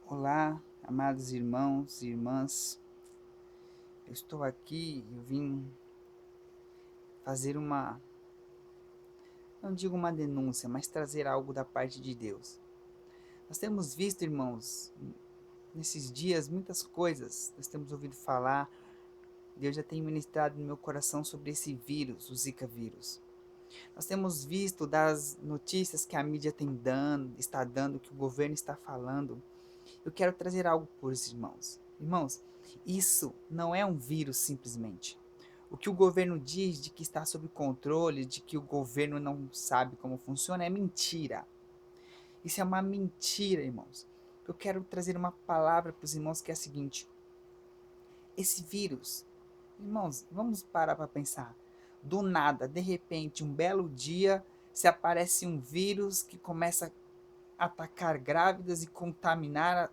Olá, amados irmãos e irmãs. Eu estou aqui, eu vim fazer não digo uma denúncia, mas trazer algo da parte de Deus. Nós temos visto, irmãos, nesses dias muitas coisas, nós temos ouvido falar, Deus já tem ministrado no meu coração sobre esse vírus, o Zika vírus. Nós temos visto das notícias que a mídia está dando, que o governo está falando. Eu quero trazer algo por os irmãos. Irmãos, isso não é um vírus simplesmente. O que o governo diz de que está sob controle, de que o governo não sabe como funciona, é mentira. Isso é uma mentira, irmãos. Eu quero trazer uma palavra para os irmãos que é a seguinte: esse vírus, irmãos, vamos parar para pensar. Do nada, de repente, um belo dia, se aparece um vírus que começa a atacar grávidas e contaminar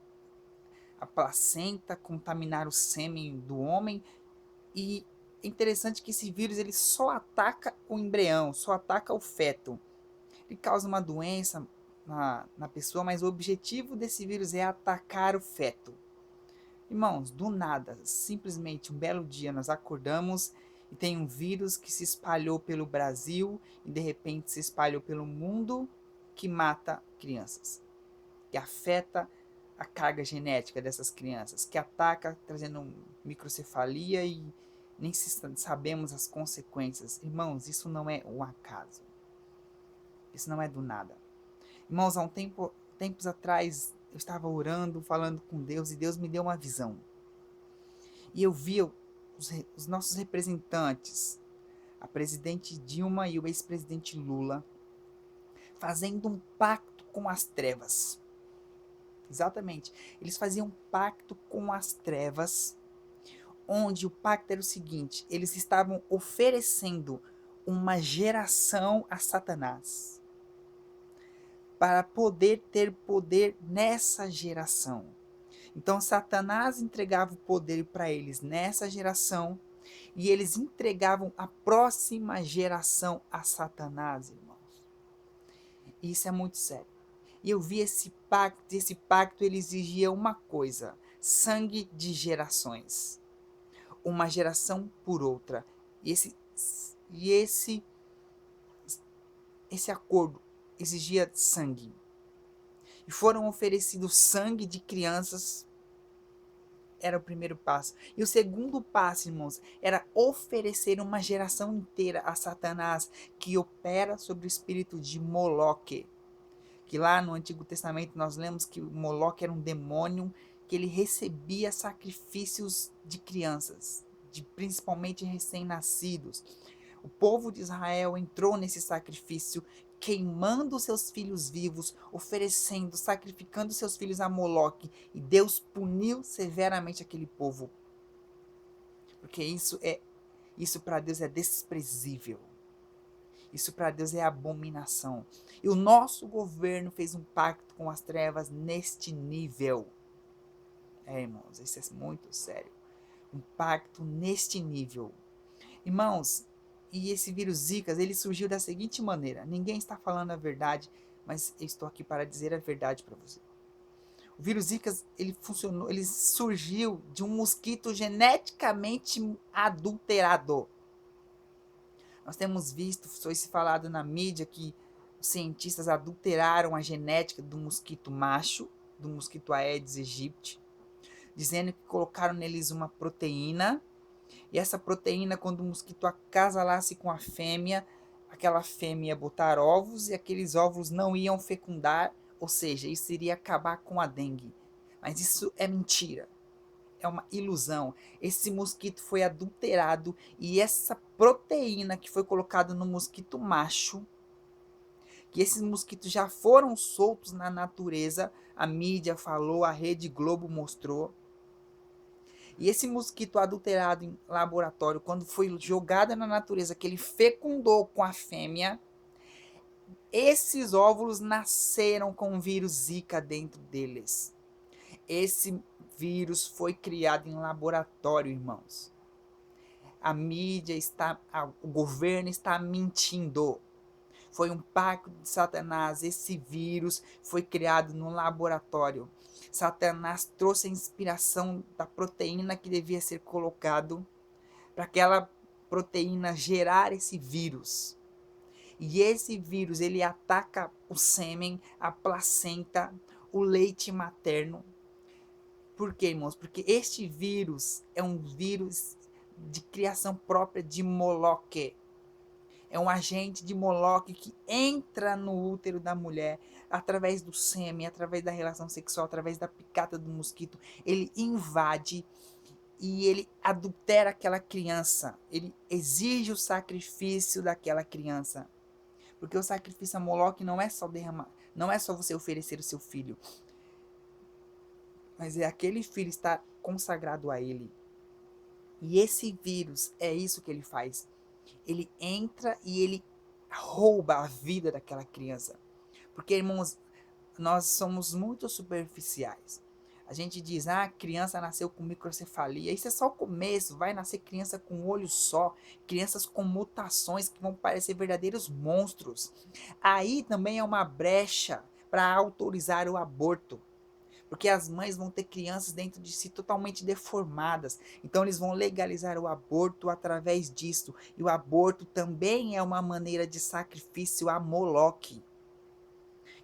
a placenta, contaminar o sêmen do homem. E é interessante que esse vírus ele só ataca o embrião, só ataca o feto. Ele causa uma doença na pessoa, mas o objetivo desse vírus é atacar o feto. Irmãos, do nada, simplesmente um belo dia nós acordamos e tem um vírus que se espalhou pelo Brasil e de repente se espalhou pelo mundo, que mata crianças, que afeta a carga genética dessas crianças, que ataca trazendo microcefalia e nem sabemos as consequências. Irmãos, isso não é um acaso. Isso não é do nada. Irmãos, há tempos atrás, eu estava orando, falando com Deus, e Deus me deu uma visão. E eu vi os nossos representantes, a presidente Dilma e o ex-presidente Lula, fazendo um pacto com as trevas. Exatamente. Eles faziam um pacto com as trevas, onde o pacto era o seguinte: eles estavam oferecendo uma geração a Satanás para poder ter poder nessa geração. Então Satanás entregava o poder para eles nessa geração e eles entregavam a próxima geração a Satanás, irmãos. E isso é muito sério. E eu vi esse pacto ele exigia uma coisa: sangue de gerações. Uma geração por outra. E esse acordo exigia sangue. E foram oferecidos sangue de crianças, era o primeiro passo. E o segundo passo, irmãos, era oferecer uma geração inteira a Satanás, que opera sobre o espírito de Moloque. Que lá no Antigo Testamento nós lemos que Moloque era um demônio que ele recebia sacrifícios de crianças, de principalmente recém-nascidos. O povo de Israel entrou nesse sacrifício, queimando seus filhos vivos, oferecendo, sacrificando seus filhos a Moloque, e Deus puniu severamente aquele povo. Porque isso para Deus é desprezível. Isso para Deus é abominação. E o nosso governo fez um pacto com as trevas neste nível. Irmãos, isso é muito sério. Um pacto neste nível. Irmãos, e esse vírus Zika, ele surgiu da seguinte maneira. Ninguém está falando a verdade, mas eu estou aqui para dizer a verdade para você. O vírus Zika, ele surgiu de um mosquito geneticamente adulterado. Nós temos visto, foi se falado na mídia que os cientistas adulteraram a genética do mosquito macho, do mosquito Aedes aegypti, dizendo que colocaram neles uma proteína, e essa proteína, quando o mosquito acasalasse com a fêmea, aquela fêmea ia botar ovos e aqueles ovos não iam fecundar, ou seja, isso iria acabar com a dengue. Mas isso é mentira. É uma ilusão. Esse mosquito foi adulterado e essa proteína que foi colocada no mosquito macho, que esses mosquitos já foram soltos na natureza, a mídia falou, a Rede Globo mostrou. E esse mosquito adulterado em laboratório, quando foi jogado na natureza, que ele fecundou com a fêmea, esses óvulos nasceram com o vírus Zika dentro deles. Esse vírus foi criado em laboratório, irmãos. A mídia está, o governo está mentindo. Foi um pacto de Satanás. Esse vírus foi criado no laboratório. Satanás trouxe a inspiração da proteína que devia ser colocado para aquela proteína gerar esse vírus. E esse vírus, ele ataca o sêmen, a placenta, o leite materno. Por quê, irmãos? Porque este vírus é um vírus de criação própria de Moloque. É um agente de Moloque que entra no útero da mulher através do sêmen, através da relação sexual, através da picada do mosquito. Ele invade e ele adultera aquela criança. Ele exige o sacrifício daquela criança. Porque o sacrifício a Moloque não é só derramar, não é só você oferecer o seu filho, mas é aquele filho estar consagrado a ele. E esse vírus, é isso que ele faz. Ele entra e ele rouba a vida daquela criança. Porque, irmãos, nós somos muito superficiais. A gente diz, a criança nasceu com microcefalia. Isso é só o começo. Vai nascer criança com um olho só. Crianças com mutações que vão parecer verdadeiros monstros. Aí também é uma brecha para autorizar o aborto. Porque as mães vão ter crianças dentro de si totalmente deformadas. Então eles vão legalizar o aborto através disso. E o aborto também é uma maneira de sacrifício a Moloque.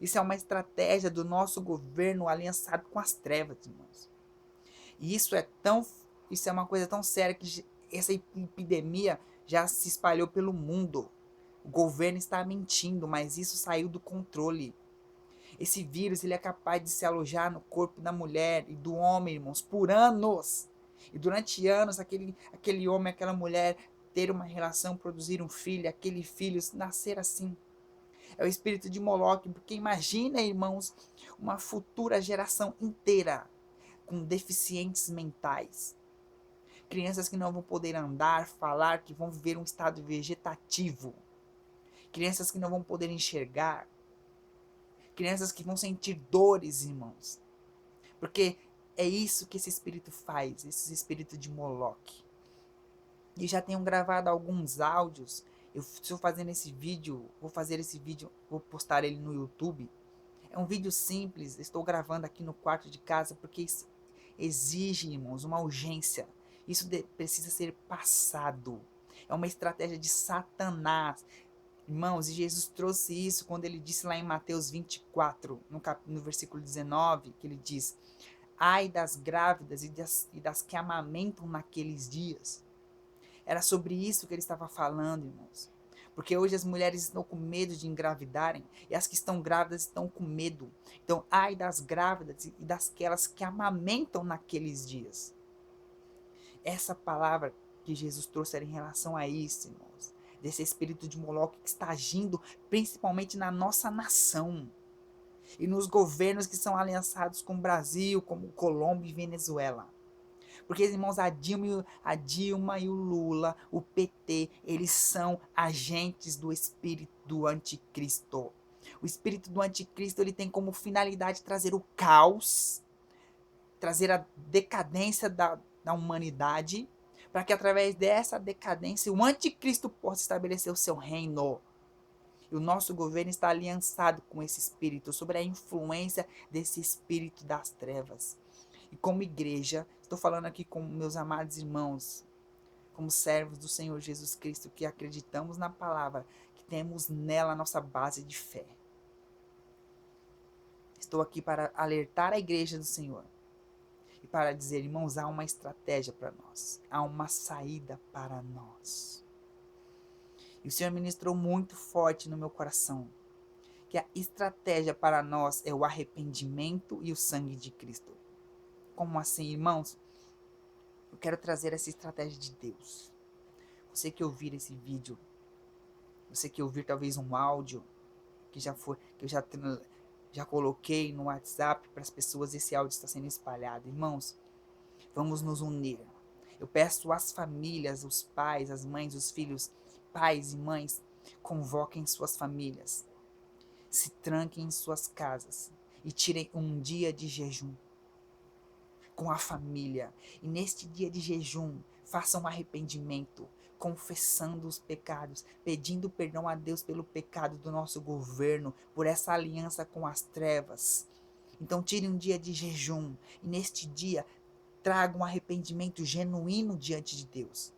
Isso é uma estratégia do nosso governo aliançado com as trevas, irmãos. E isso é uma coisa tão séria que essa epidemia já se espalhou pelo mundo. O governo está mentindo, mas isso saiu do controle. Esse vírus, ele é capaz de se alojar no corpo da mulher e do homem, irmãos, por anos. E durante anos, aquele homem, aquela mulher ter uma relação, produzir um filho, aquele filho nascer assim. É o espírito de Moloque, porque imagina, irmãos, uma futura geração inteira com deficientes mentais. Crianças que não vão poder andar, falar, que vão viver um estado vegetativo. Crianças que não vão poder enxergar. Crianças que vão sentir dores, irmãos. Porque é isso que esse espírito faz, esse espírito de Moloque. E já tenho gravado alguns áudios. Eu estou fazendo esse vídeo, vou postar ele no YouTube. É um vídeo simples, estou gravando aqui no quarto de casa, porque isso exige, irmãos, uma urgência. Isso precisa ser passado. É uma estratégia de Satanás. Irmãos, e Jesus trouxe isso quando ele disse lá em Mateus 24, no versículo 19, que ele diz: ai das grávidas e das que amamentam naqueles dias. Era sobre isso que ele estava falando, irmãos. Porque hoje as mulheres estão com medo de engravidarem e as que estão grávidas estão com medo. Então, ai das grávidas e dasquelas que amamentam naqueles dias. Essa palavra que Jesus trouxe era em relação a isso, irmãos. Desse espírito de Moloque que está agindo principalmente na nossa nação. E nos governos que são aliançados com o Brasil, como Colômbia e Venezuela. Porque, irmãos, a Dilma e o Lula, o PT, eles são agentes do espírito do anticristo. O espírito do anticristo, ele tem como finalidade trazer o caos, trazer a decadência da humanidade, para que através dessa decadência o anticristo possa estabelecer o seu reino. E o nosso governo está aliançado com esse espírito, sobre a influência desse espírito das trevas. E como igreja, estou falando aqui com meus amados irmãos, como servos do Senhor Jesus Cristo, que acreditamos na palavra, que temos nela a nossa base de fé. Estou aqui para alertar a igreja do Senhor e para dizer, irmãos, há uma estratégia para nós, há uma saída para nós. E o Senhor ministrou muito forte no meu coração que a estratégia para nós é o arrependimento e o sangue de Cristo. Como assim, irmãos? Eu quero trazer essa estratégia de Deus. Você que ouvir esse vídeo, você que ouvir talvez um áudio que eu já coloquei no WhatsApp para as pessoas, esse áudio está sendo espalhado. Irmãos, vamos nos unir. Eu peço às famílias, os pais, as mães, os filhos, pais e mães, convoquem suas famílias. Se tranquem em suas casas e tirem um dia de jejum com a família. E neste dia de jejum, façam arrependimento. confessando os pecados, pedindo perdão a Deus pelo pecado do nosso governo, por essa aliança com as trevas. Então tire um dia de jejum e neste dia traga um arrependimento genuíno diante de Deus.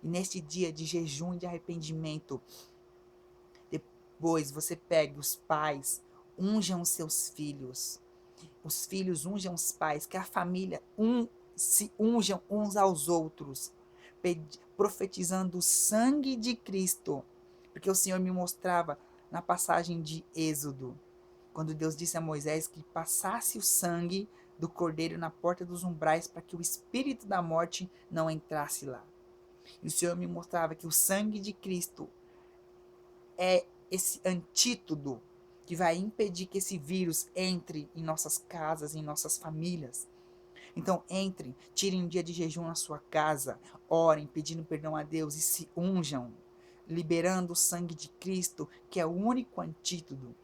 E neste dia de jejum e de arrependimento, depois você pegue os pais, unjam os seus filhos. Os filhos unjam os pais, que a família se unjam uns aos outros, profetizando o sangue de Cristo. Porque o Senhor me mostrava na passagem de Êxodo, quando Deus disse a Moisés que passasse o sangue do cordeiro na porta dos umbrais para que o espírito da morte não entrasse lá. E o Senhor me mostrava que o sangue de Cristo é esse antídoto que vai impedir que esse vírus entre em nossas casas, em nossas famílias. Então, entrem, tirem um dia de jejum na sua casa, orem, pedindo perdão a Deus e se unjam, liberando o sangue de Cristo, que é o único antídoto.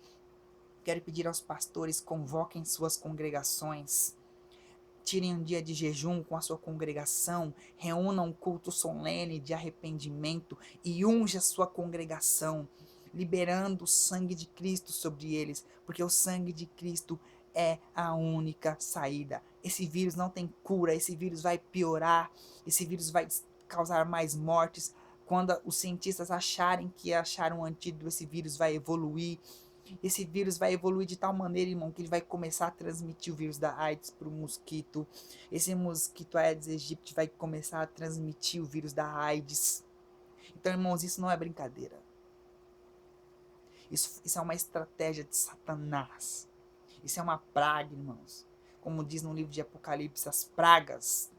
Quero pedir aos pastores, convoquem suas congregações, tirem um dia de jejum com a sua congregação, reúnam um culto solene de arrependimento e unja a sua congregação, liberando o sangue de Cristo sobre eles, porque o sangue de Cristo é a única saída. Esse vírus não tem cura, esse vírus vai piorar, esse vírus vai causar mais mortes. Quando os cientistas acharem que acharam um antídoto, esse vírus vai evoluir. Esse vírus vai evoluir de tal maneira, irmão, que ele vai começar a transmitir o vírus da AIDS para o mosquito. Esse mosquito Aedes aegypti vai começar a transmitir o vírus da AIDS. Então, irmãos, isso não é brincadeira. Isso é uma estratégia de Satanás. Isso é uma praga, irmãos. Como diz no livro de Apocalipse, as pragas.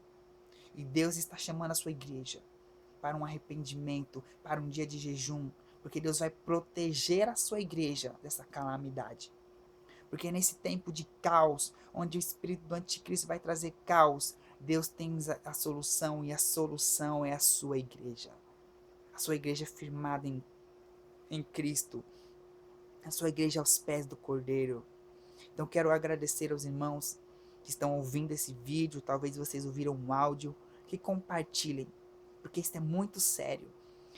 E Deus está chamando a sua igreja para um arrependimento, para um dia de jejum, porque Deus vai proteger a sua igreja dessa calamidade. Porque nesse tempo de caos, onde o espírito do anticristo vai trazer caos, Deus tem a solução, e a solução é a sua igreja. A sua igreja firmada em Cristo. A sua igreja aos pés do Cordeiro. Então quero agradecer aos irmãos que estão ouvindo esse vídeo, talvez vocês ouviram um áudio, que compartilhem, porque isso é muito sério.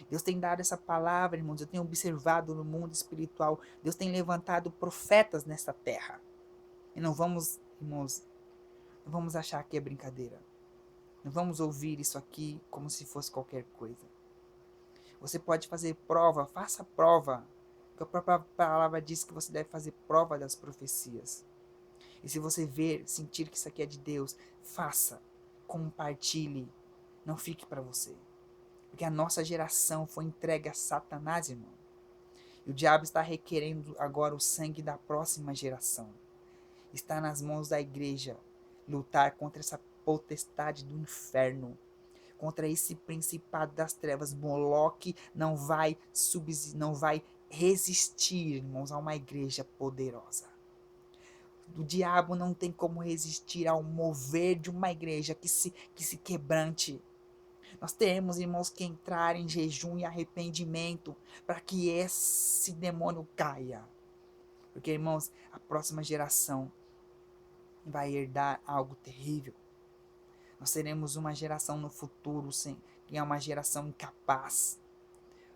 Deus tem dado essa palavra, irmãos, eu tenho observado no mundo espiritual, Deus tem levantado profetas nessa terra. E não vamos, irmãos, não vamos achar que é brincadeira. Não vamos ouvir isso aqui como se fosse qualquer coisa. Você pode fazer prova, faça prova. Porque a própria palavra diz que você deve fazer prova das profecias. E se você ver, sentir que isso aqui é de Deus, faça, compartilhe, não fique para você. Porque a nossa geração foi entregue a Satanás, irmão. E o diabo está requerendo agora o sangue da próxima geração. Está nas mãos da igreja lutar contra essa potestade do inferno, contra esse principado das trevas. Moloque não vai resistir, irmãos, a uma igreja poderosa. O diabo não tem como resistir ao mover de uma igreja que se quebrante. Nós temos, irmãos, que entrar em jejum e arrependimento para que esse demônio caia. Porque, irmãos, a próxima geração vai herdar algo terrível. Nós teremos uma geração no futuro que é uma geração incapaz,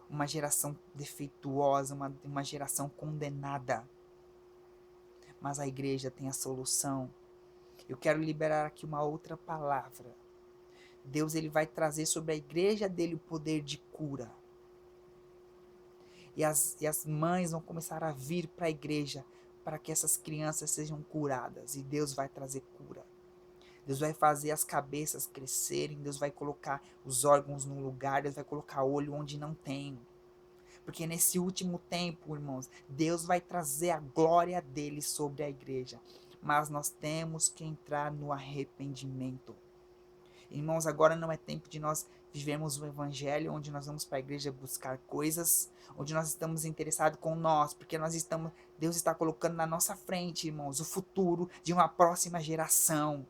uma geração defeituosa, uma geração condenada. Mas a igreja tem a solução. Eu quero liberar aqui uma outra palavra. Deus, ele vai trazer sobre a igreja dele o poder de cura. E as mães vão começar a vir para a igreja para que essas crianças sejam curadas. E Deus vai trazer cura. Deus vai fazer as cabeças crescerem. Deus vai colocar os órgãos no lugar. Deus vai colocar olho onde não tem. Porque nesse último tempo, irmãos, Deus vai trazer a glória dele sobre a igreja. Mas nós temos que entrar no arrependimento. Irmãos, agora não é tempo de nós vivermos o evangelho onde nós vamos para a igreja buscar coisas, onde nós estamos interessados com nós, porque Deus está colocando na nossa frente, irmãos, o futuro de uma próxima geração.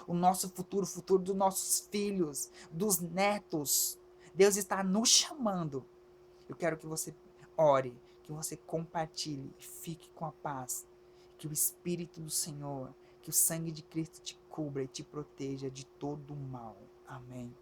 O nosso futuro, o futuro dos nossos filhos, dos netos. Deus está nos chamando. Eu quero que você ore, que você compartilhe, fique com a paz, que o Espírito do Senhor, que o sangue de Cristo te cubra e te proteja de todo o mal. Amém.